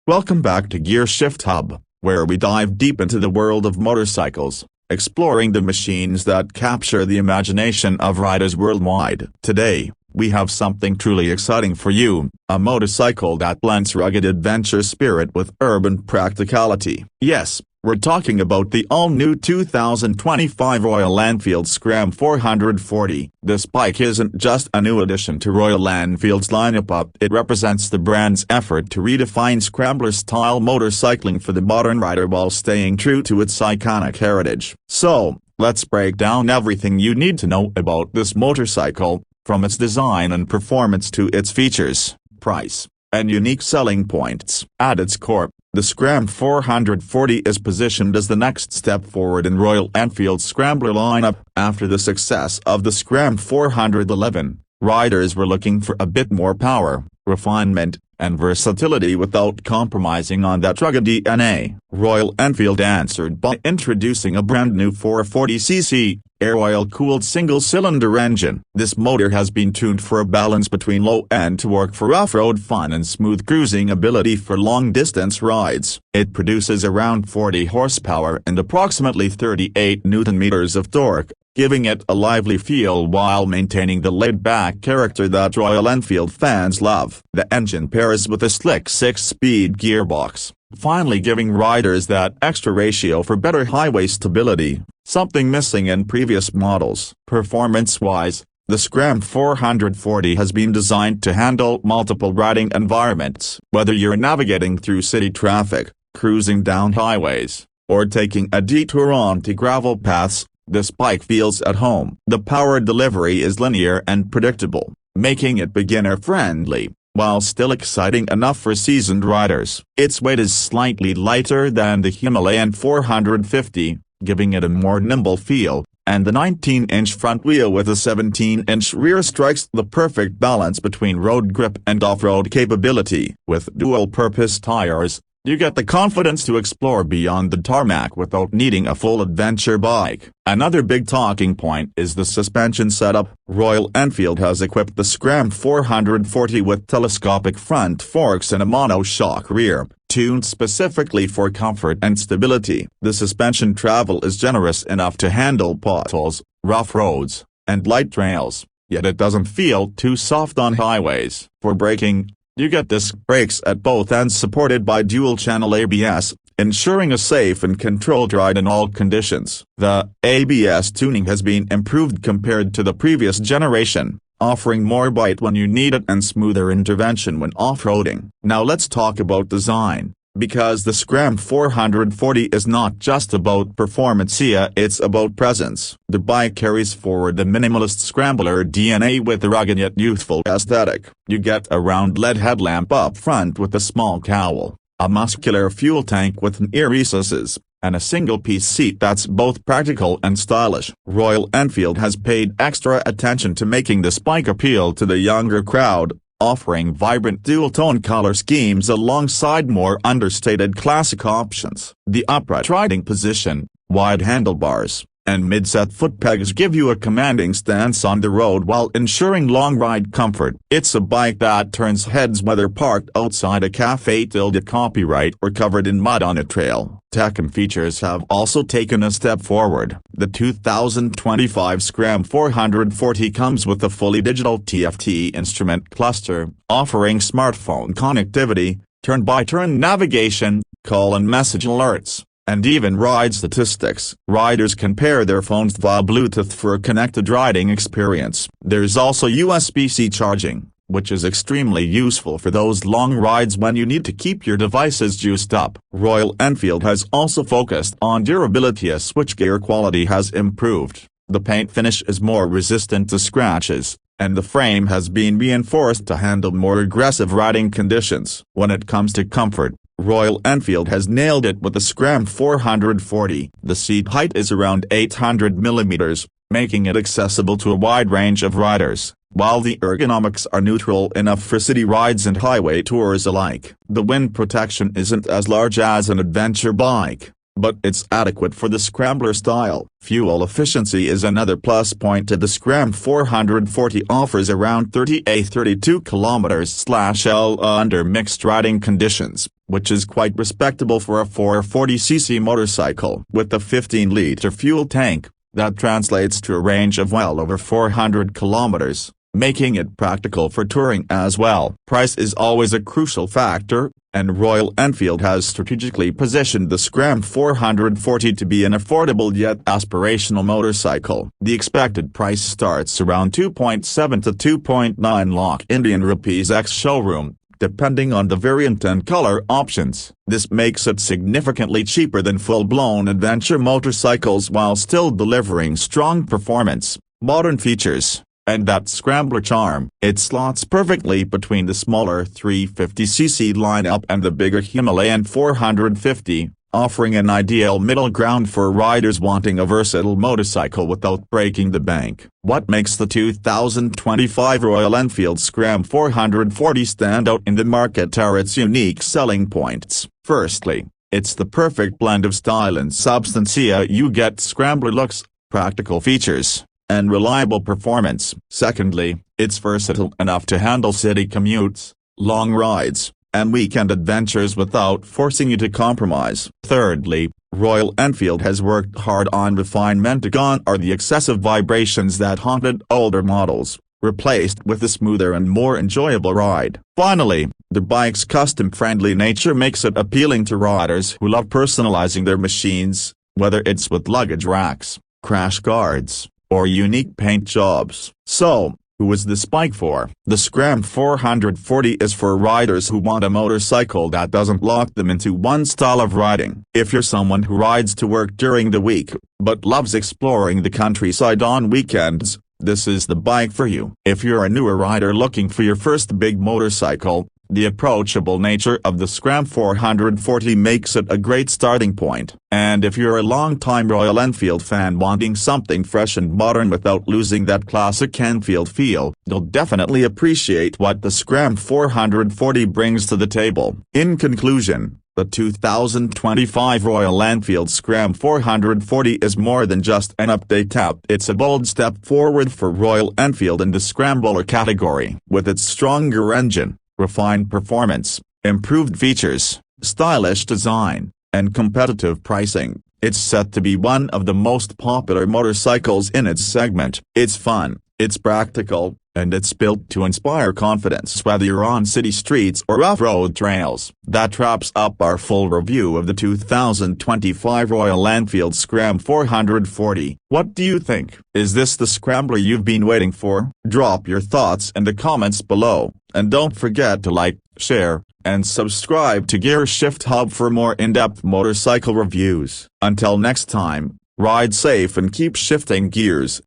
Welcome back to Gear Shift Hub, where we dive deep into the world of motorcycles, exploring the machines that capture the imagination of riders worldwide. Today, we have something truly exciting for you, a motorcycle that blends rugged adventure spirit with urban practicality. Yes, we're talking about the all-new 2025 Royal Enfield Scram 440. This bike isn't just a new addition to Royal Enfield's lineup, it represents the brand's effort to redefine Scrambler-style motorcycling for the modern rider while staying true to its iconic heritage. So, let's break down everything you need to know about this motorcycle, from its design and performance to its features, price, and unique selling points. At its core, the Scram 440 is positioned as the next step forward in Royal Enfield's Scrambler lineup. After the success of the Scram 411, riders were looking for a bit more power, refinement, and versatility without compromising on that rugged DNA. Royal Enfield answered by introducing a brand new 440cc, air-oil-cooled single-cylinder engine. This motor has been tuned for a balance between low-end torque for off-road fun and smooth cruising ability for long-distance rides. It produces around 40 horsepower and approximately 38 Nm of torque, giving it a lively feel while maintaining the laid-back character that Royal Enfield fans love. The engine pairs with a slick 6-speed gearbox, finally giving riders that extra ratio for better highway stability, something missing in previous models. Performance-wise, the Scram 440 has been designed to handle multiple riding environments. Whether you're navigating through city traffic, cruising down highways, or taking a detour onto gravel paths, this bike feels at home. The power delivery is linear and predictable, making it beginner-friendly, while still exciting enough for seasoned riders. Its weight is slightly lighter than the Himalayan 450, giving it a more nimble feel, and the 19-inch front wheel with a 17-inch rear strikes the perfect balance between road grip and off-road capability. With dual-purpose tires, you get the confidence to explore beyond the tarmac without needing a full adventure bike. Another big talking point is the suspension setup. Royal Enfield has equipped the Scram 440 with telescopic front forks and a monoshock rear, tuned specifically for comfort and stability. The suspension travel is generous enough to handle potholes, rough roads, and light trails, yet it doesn't feel too soft on highways. For braking, you get disc brakes at both ends supported by dual-channel ABS, ensuring a safe and controlled ride in all conditions. The ABS tuning has been improved compared to the previous generation, offering more bite when you need it and smoother intervention when off-roading. Now let's talk about design, because the Scram 440 is not just about performance here, it's about presence. The bike carries forward the minimalist Scrambler DNA with a rugged yet youthful aesthetic. You get a round LED headlamp up front with a small cowl, a muscular fuel tank with ear recesses, and a single-piece seat that's both practical and stylish. Royal Enfield has paid extra attention to making this bike appeal to the younger crowd, offering vibrant dual-tone color schemes alongside more understated classic options. The upright riding position, wide handlebars, and mid-set foot pegs give you a commanding stance on the road while ensuring long ride comfort. It's a bike that turns heads whether parked outside a cafe tilde copyright or covered in mud on a trail. Tech and features have also taken a step forward. The 2025 Scram 440 comes with a fully digital TFT instrument cluster, offering smartphone connectivity, turn-by-turn navigation, call and message alerts, and even ride statistics. Riders can pair their phones via Bluetooth for a connected riding experience. There's also USB-C charging, which is extremely useful for those long rides when you need to keep your devices juiced up. Royal Enfield has also focused on durability as switchgear quality has improved. The paint finish is more resistant to scratches, and the frame has been reinforced to handle more aggressive riding conditions. When it comes to comfort, Royal Enfield has nailed it with the Scram 440. The seat height is around 800 mm, making it accessible to a wide range of riders, while the ergonomics are neutral enough for city rides and highway tours alike. The wind protection isn't as large as an adventure bike, but it's adequate for the Scrambler style. Fuel efficiency is another plus point to the Scram 440 offers around 32 km/h under mixed riding conditions, which is quite respectable for a 440cc motorcycle. With a 15-liter fuel tank, that translates to a range of well over 400 kilometers, making it practical for touring as well. Price is always a crucial factor, and Royal Enfield has strategically positioned the Scram 440 to be an affordable yet aspirational motorcycle. The expected price starts around 2.7 to 2.9 lakh Indian rupees ex-showroom, depending on the variant and color options. This makes it significantly cheaper than full-blown adventure motorcycles while still delivering strong performance, modern features, and that Scrambler charm. It slots perfectly between the smaller 350cc lineup and the bigger Himalayan 450, offering an ideal middle ground for riders wanting a versatile motorcycle without breaking the bank. What makes the 2025 Royal Enfield Scram 440 stand out in the market are its unique selling points. Firstly, it's the perfect blend of style and substance. Here you get Scrambler looks, practical features, and reliable performance. Secondly, it's versatile enough to handle city commutes, long rides, and weekend adventures without forcing you to compromise. Thirdly, Royal Enfield has worked hard on refinement. Gone are the excessive vibrations that haunted older models, replaced with a smoother and more enjoyable ride. Finally, the bike's custom-friendly nature makes it appealing to riders who love personalizing their machines, whether it's with luggage racks, crash guards, or unique paint jobs. So, who is this bike for? The Scram 440 is for riders who want a motorcycle that doesn't lock them into one style of riding. If you're someone who rides to work during the week, but loves exploring the countryside on weekends, this is the bike for you. If you're a newer rider looking for your first big motorcycle, the approachable nature of the Scram 440 makes it a great starting point. And if you're a long-time Royal Enfield fan wanting something fresh and modern without losing that classic Enfield feel, you'll definitely appreciate what the Scram 440 brings to the table. In conclusion, the 2025 Royal Enfield Scram 440 is more than just an update. It's a bold step forward for Royal Enfield in the Scrambler category. With its stronger engine, refined performance, improved features, stylish design, and competitive pricing, it's set to be one of the most popular motorcycles in its segment. It's fun, it's practical, and it's built to inspire confidence whether you're on city streets or off-road trails. That wraps up our full review of the 2025 Royal Enfield Scram 440. What do you think? Is this the Scrambler you've been waiting for? Drop your thoughts in the comments below, and don't forget to like, share, and subscribe to Gear Shift Hub for more in-depth motorcycle reviews. Until next time, ride safe and keep shifting gears.